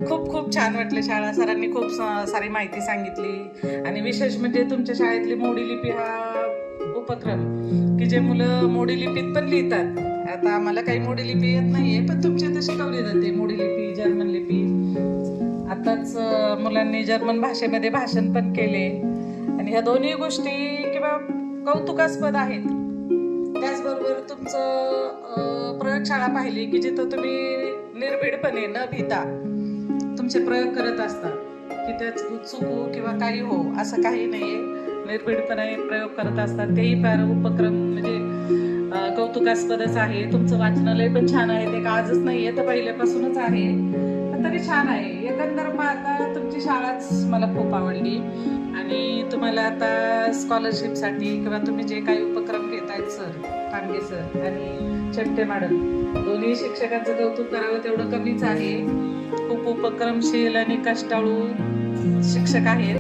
खूप खूप छान वाटलं. शाळा सरांनी खूप सारी माहिती सांगितली आणि विशेष म्हणजे तुमच्या शाळेतली मोडी लिपी हा उपक्रम की जे मुलं मोडी लिपीत पण लिहितात. आता आम्हाला काही मोडी लिपी येत नाहीये, पण तुमच्या इथे शिकवली जाते मोडी लिपी, जर्मन लिपी. आताच मुलांनी जर्मन भाषेमध्ये भाषण पण केले आणि ह्या दोन्ही गोष्टी किंवा कौतुकास्पद आहेत. त्याचबरोबर तुमचं प्रयोगशाळा पाहिली की जिथं तुम्ही निर्भीडपणे न भीता तुमचे प्रयोग करत असतात की त्यात चुकू किंवा काही हो असं काही नाहीये. निर्भीडपणे प्रयोग करत असतात. तेही फार उपक्रम म्हणजे कौतुकास्पदच आहे. तुमचं वाचनालय पण छान आहे. ते आजच नाहीये तर पहिल्यापासूनच आहे, पण तरी छान आहे. एकंदर आता तुमची शाळाच मला खूप आवडली आणि तुम्हाला आता स्कॉलरशिपसाठी किंवा तुम्ही जे काही उपक्रम घेतायत सर टांगे सर आणि चेपटे मॅडम दोन्ही शिक्षकांचं कौतुक करावं तेवढं कमीच आहे. खूप उपक्रमशील आणि कष्टाळू शिक्षक आहेत.